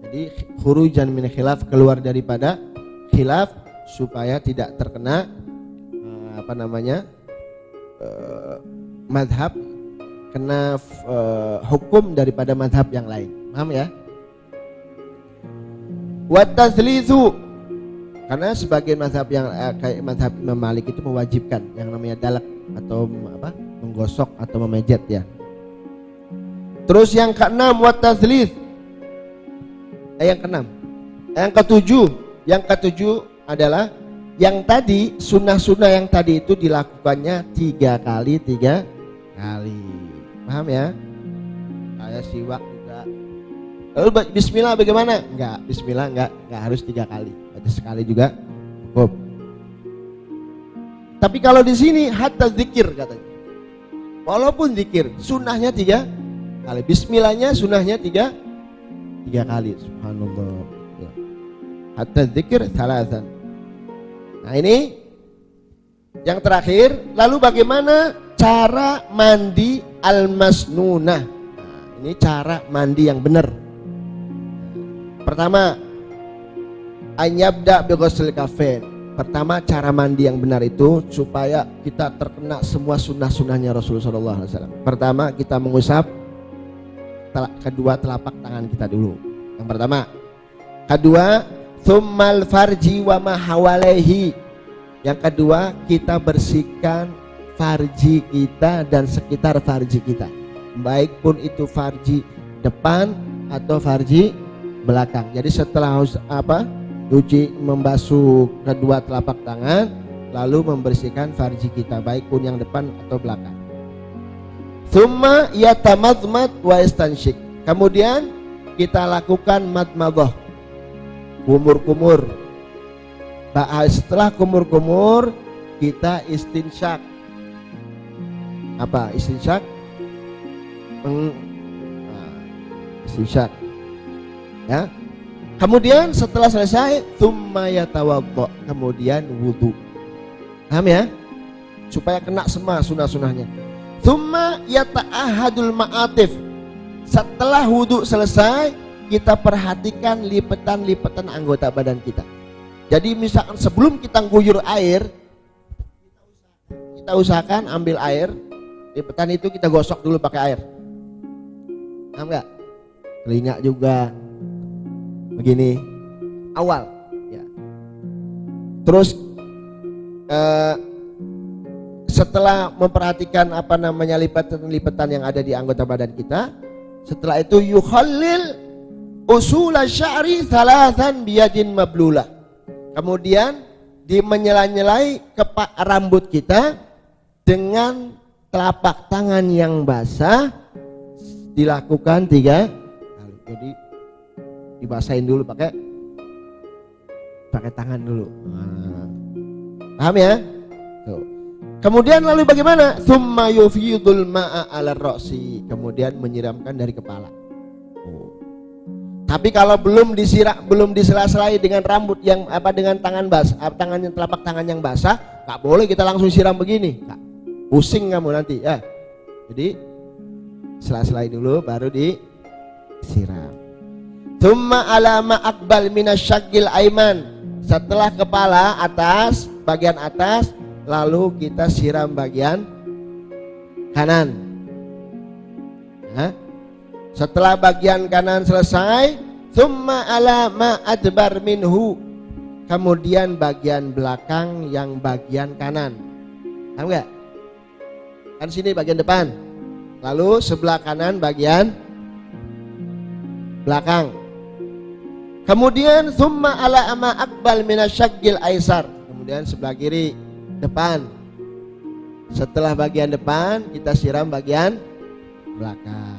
Jadi khurujan min khilaf, keluar daripada khilaf supaya tidak terkena madhab, kena hukum daripada madhab yang lain. Paham ya? Wa tazlizu, karena sebagian madhab yang kayak madhab Imam Malik itu mewajibkan yang namanya dalak atau menggosok atau memejet ya. Terus yang keenam wa tazliz. Yang keenam. Yang ketujuh adalah yang tadi, sunnah-sunnah yang tadi itu dilakukannya 3 kali. Paham ya? Kayak siwak juga. Lalu bismillah bagaimana? Bismillah enggak harus 3 kali. Baca sekali juga cukup. Tapi kalau di sini hatta zikir katanya. Walaupun zikir, sunnahnya 3 kali. Bismillahnya sunnahnya 3 kali. Subhanallah. Ya. Hatta zikir thalathan. Nah ini yang terakhir. Lalu bagaimana cara mandi al-masnunah? Nah, ini cara mandi yang benar. Pertama, anyabda bi ghusl kafain. Pertama, cara mandi yang benar itu supaya kita terkena semua sunnah-sunnahnya Rasulullah SAW. Pertama, kita mengusap kedua telapak tangan kita dulu. Yang pertama. Kedua, tsummal farji wa ma hawalaihi. Yang kedua, kita bersihkan farji kita dan sekitar farji kita, baik pun itu farji depan atau farji belakang. Jadi setelah cuci, membasuh kedua telapak tangan, lalu membersihkan farji kita, baik pun yang depan atau belakang. Tsumma yatamadmad wa yastansyik. Kemudian kita lakukan madmadah, kumur-kumur. Setelah kumur-kumur kita istinsyak. Apa istinsyak? Istinsyak. Ya. Kemudian setelah selesai tsumma yatawaddo, kemudian wudu. Paham ya? Supaya kena semua sunah-sunahnya. Tsumma yata'ahadul ma'atif. Setelah wudu selesai, kita perhatikan lipetan-lipetan anggota badan kita. Jadi misalkan sebelum kita guyur air, kita usahakan ambil air, lipetan itu kita gosok dulu pakai air. Paham enggak? Telinga juga begini awal ya. Terus setelah memperhatikan lipetan-lipetan yang ada di anggota badan kita, setelah itu yukhallil usul sya'ri thalathan biyadin mablulah. Kemudian di menyela-nyelai rambut kita dengan telapak tangan yang basah, dilakukan 3 kali. Jadi dibasahin dulu pakai tangan dulu. Nah, paham ya? Tuh. Kemudian lalu bagaimana? Tsumma yufidul ma'a 'ala ra'si, kemudian menyiramkan dari kepala. Tapi kalau belum disela-selai dengan rambut yang dengan tangan basah, telapak tangan yang basah, nggak boleh kita langsung siram begini. Nggak. Pusing kamu nanti ya. Jadi sela-selai dulu baru disiram. Tsumma alama akbal minasyaqqil aiman. Setelah kepala atas, bagian atas, lalu kita siram bagian kanan. Nah, setelah bagian kanan selesai, tsumma ala ma adbar minhu, kemudian bagian belakang yang bagian kanan. Paham enggak? Kan sini bagian depan. Lalu sebelah kanan bagian belakang. Kemudian tsumma ala ma aqbal minasyaqqil aisar, kemudian sebelah kiri depan. Setelah bagian depan kita siram bagian belakang.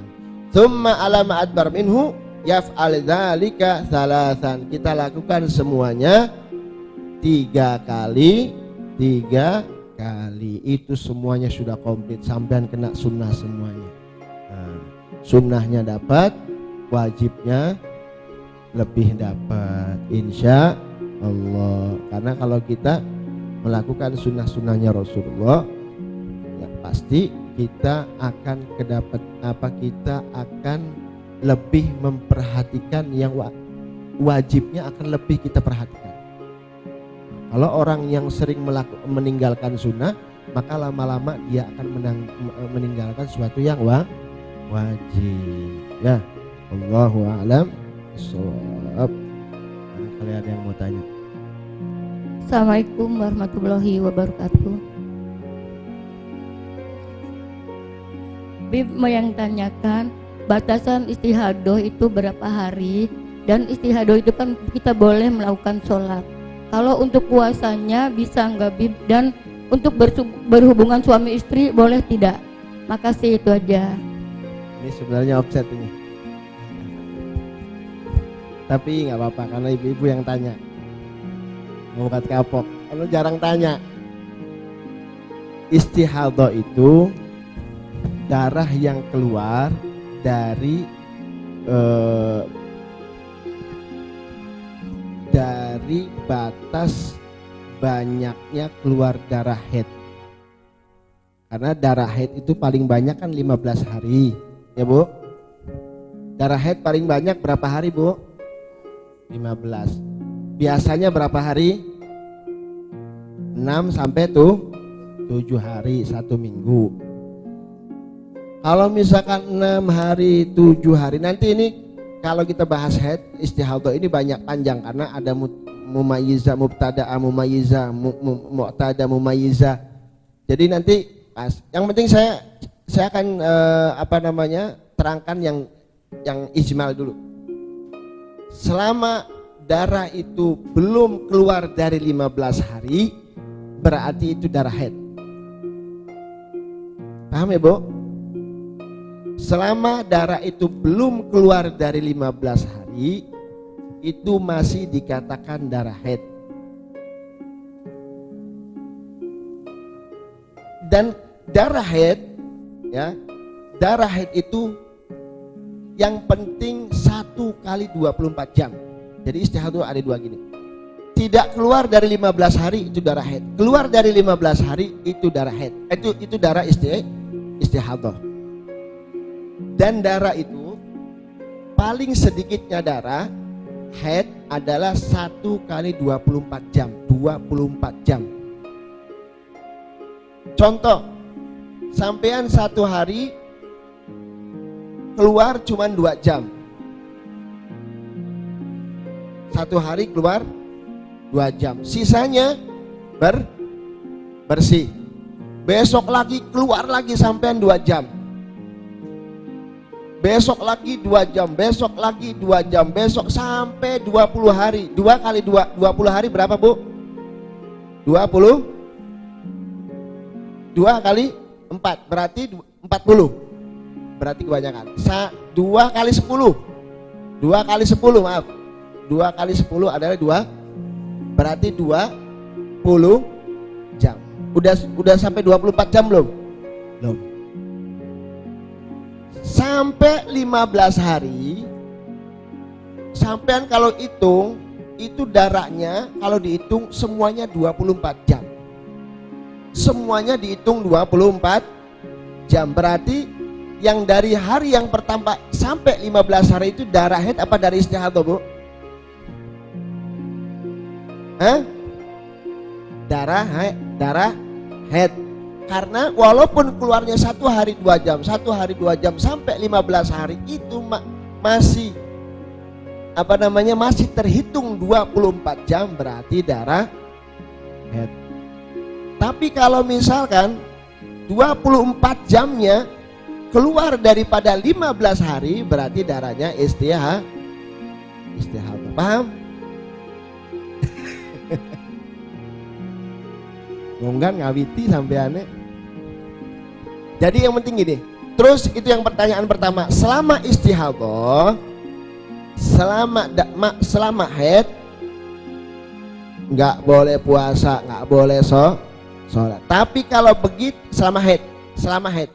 Tsumma ala ma adbar minhu yaf'al dzalika thalathan. Kita lakukan semuanya 3 kali. Itu semuanya sudah komplit, sampean kena sunnah semuanya. Nah, sunnahnya dapat, wajibnya lebih dapat, insya Allah. Karena kalau kita melakukan sunnah-sunnahnya Rasulullah, ya pasti kita akan kita akan lebih memperhatikan yang wajibnya, akan lebih kita perhatikan. Kalau orang yang sering meninggalkan sunnah, maka lama-lama dia akan meninggalkan sesuatu yang wajib. Ya, Allahu a'lam bishawab. Kalian yang mau tanya? Assalamualaikum warahmatullahi wabarakatuh. Bib mau yang tanyakan, batasan istihadoh itu berapa hari, dan istihadoh itu kan kita boleh melakukan sholat. Kalau untuk puasanya bisa enggak Bib, dan untuk berhubungan suami istri boleh tidak? Makasih, itu aja. Ini sebenarnya offset ini, tapi nggak apa-apa karena ibu-ibu yang tanya. Mau buat kapok, kalau jarang tanya. Istihadah itu darah yang keluar dari batas banyaknya keluar darah haid. Karena darah haid itu paling banyak kan 15 hari, ya Bu. Darah haid paling banyak berapa hari Bu? 15. Biasanya berapa hari? 6 sampai 7 hari, 1 minggu. Kalau misalkan 6 hari, 7 hari, nanti ini kalau kita bahas haid istihadah ini banyak panjang karena ada mumayyizah, mubtada'a mumayyizah, mu'tada mumayyizah. Jadi nanti pas. Yang penting saya akan terangkan yang ijmal dulu. Selama darah itu belum keluar dari 15 hari, berarti itu darah haid. Paham ya Bu? Selama darah itu belum keluar dari 15 hari, itu masih dikatakan darah haid. Dan darah haid, ya, darah haid itu yang penting 1 kali 24 jam. Jadi istihadah ada 2 gini. Tidak keluar dari 15 hari itu darah haid. Keluar dari 15 hari itu darah haid. Itu darah istihadah. Dan darah itu paling sedikitnya darah haid adalah 1 kali 24 jam. 24 jam. Contoh, sampean 1 hari keluar cuma 2 jam. 1 hari keluar 2 jam. Sisanya bersih. Besok lagi keluar lagi sampean 2 jam. Besok lagi 2 jam, besok lagi 2 jam, besok sampai 20 hari. 2 kali 2, 20 hari berapa Bu? 20. 2 kali 4 berarti 40. Berarti kebanyakan. 2 kali 10. 2 kali 10 maaf. 2 kali 10 adalah 2. Berarti 20 jam. Udah sampai 24 jam belum? Belum. Sampai 15 hari. Sampean kalau hitung itu darahnya kalau dihitung semuanya 24 jam. Semuanya dihitung 24 jam. Berarti yang dari hari yang pertama sampai 15 hari itu darah haid apa dari istihadah, Bu? Hah? Darah haid. Karena walaupun keluarnya 1 hari 2 jam, 1 hari 2 jam sampai 15 hari itu masih masih terhitung 24 jam berarti darah haid. Tapi kalau misalkan 24 jamnya keluar daripada 15 hari berarti darahnya istihadah. Paham? Ngonggan ngawiti sampai aneh. Jadi yang penting gini. Terus itu yang pertanyaan pertama, selama istihadah, selama haid nggak boleh puasa, nggak boleh sholat. Tapi kalau begitu selama haid.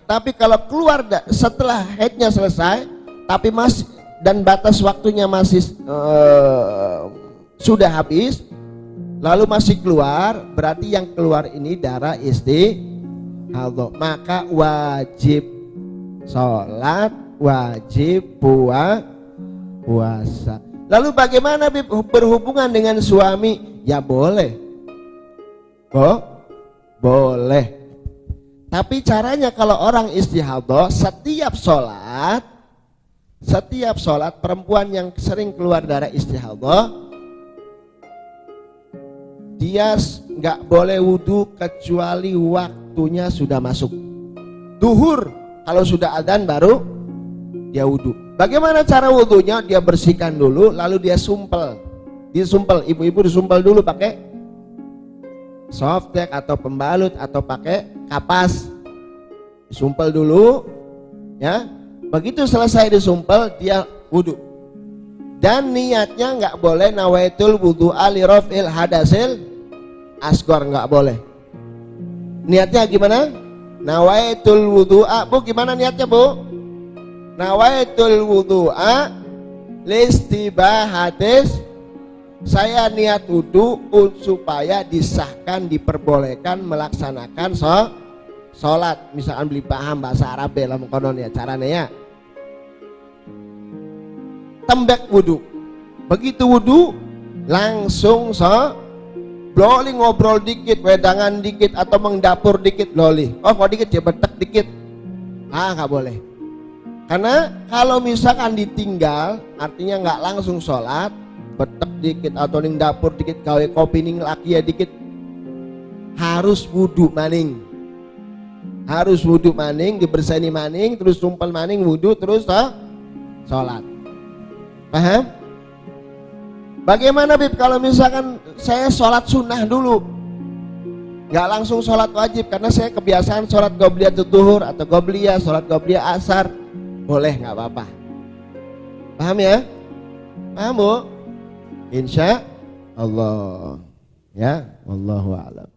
Tapi kalau keluar setelah haidnya selesai, tapi masih dan batas waktunya masih sudah habis, lalu masih keluar, berarti yang keluar ini darah istihadah. Maka wajib sholat, wajib puasa. Lalu bagaimana berhubungan dengan suami? Ya boleh. Boleh. Tapi caranya kalau orang istihadah setiap sholat perempuan yang sering keluar darah istihadah dia nggak boleh wudhu kecuali waktunya sudah masuk. Duhur kalau sudah adzan baru dia wudhu. Bagaimana cara wudhunya? Dia bersihkan dulu lalu dia sumpel. Ibu-ibu disumpel dulu pakai softtek atau pembalut atau pakai kapas. Disumpel dulu ya. Begitu selesai disumpel dia wudhu. Dan niatnya nggak boleh nawaitul wudhu'a li raf'il hadasil asghar, nggak boleh. Niatnya gimana? Nawaitul wudhu'a, Bu, gimana niatnya, Bu? Nawaitul wudhu'a listibahatis, saya niat wudhu supaya disahkan, diperbolehkan melaksanakan sholat. Misalkan beli paham bahasa Arab ya lamun konon ya caranya ya. Tembek wudhu. Begitu wudhu langsung boleh ngobrol dikit, wedangan dikit atau mengdapur dikit boleh. Oh kok dikit ya betek dikit. Nggak boleh. Karena kalau misalkan ditinggal artinya nggak langsung sholat, betek dikit atau ning dapur dikit, gawe kopi ning laki ya dikit, harus wudhu maning. Harus wudhu maning, dibersani maning, terus sumpel maning, wudhu, terus sholat. Paham? Bagaimana Bib kalau misalkan saya sholat sunnah dulu, nggak langsung sholat wajib karena saya kebiasaan sholat qobliyatul duhur atau qobliyah, sholat qobliyah asar, boleh, nggak apa-apa. Paham ya? Paham, Bu? Insya Allah ya, wallahu a'lam.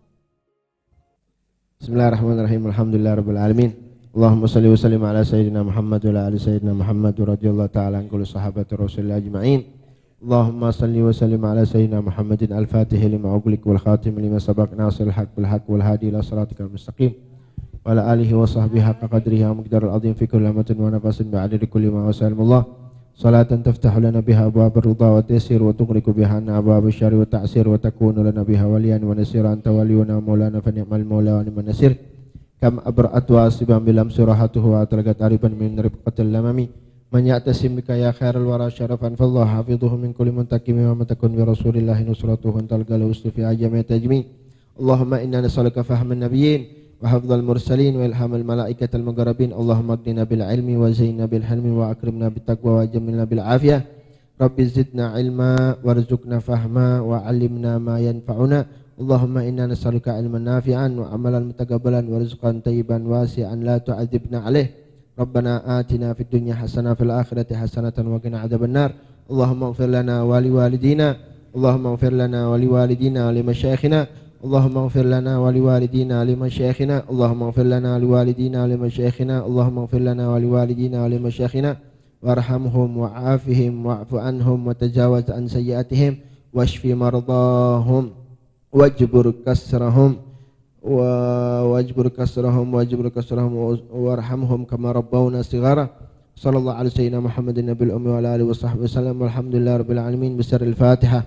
Bismillahirrahmanirrahim. Alhamdulillahirabbil alamin. Allahumma shalli wa sallim ala sayyidina Muhammad wa ala ali sayyidina Muhammad radhiyallahu ta'ala an kulli sahabati Rasulillah ajma'in. Allahumma salli wa sallim ala sayyidina Muhammadin al-Fatih lima ughliq wal khatim lima sabaq nasiril haqq bil haqq wal hadi ila siratikal mustaqim wa ala alihi wa sahbihi haqqa qadrihi wa miqdaril azim fi kulli lamatin wa nafasin ba'adadi kulli ma wasallamullah. Salatan taftahu lana biha abwaab ar-ridha wa taysir wa tughriqu biha abwaab asy-syarri wa ta'sir wa takunu lana biha waliyan wa nasiran anta waliyuna maulana fa ni'mal maula wa ni'man nasir. Kam abra'at wa asibam bilam surahatuhu wa atlagat ariban min ribqatil lamami man ya'tasim bika ya khairal wara syarafan fallahu hafidhuhu min kulli muntakimi wa matakun bi rasulillahi nusratuhu antal galu ustufi ajami tajmi. Allahumma inna nas'aluka fahman nabiyyin wa hafdzal mursalin wa ilhamal malaikatil muqarrabin. Allahumma aghnina bil ilmi wa zayyinna bil hilmi wa akrimna bit taqwa wa jamilna bil afiyah. Rabbi zidna ilma warzuqna fahma wa 'allimna ma yanfa'una اللهم إنا نسألك علما نافعا وعملا متقبلا ورزقا طيبا واسعا لا تعذبنا عليه. ربنا آتنا في الدنيا حسنة في الآخرة حسنة وقنا عذاب النار. اللهم اغفر لنا ولوالدينا اللهم اغفر لنا ولوالدينا ولمشايخنا اللهم اغفر لنا ولوالدينا ولمشايخنا اللهم اغفر لنا ولوالدينا ولمشايخنا اللهم اغفر لنا ولوالدينا ولمشايخنا وارحمهم وعافهم واعف عنهم وتجاوز عن سيئاتهم واشف مرضاهم واجبر كسرهم وارحمهم كما ربونا صغارا. صلى الله على سيدنا محمد النبي الأمي وعلى آله وصحبه وسلم والحمد لله رب العالمين بسر الفاتحة.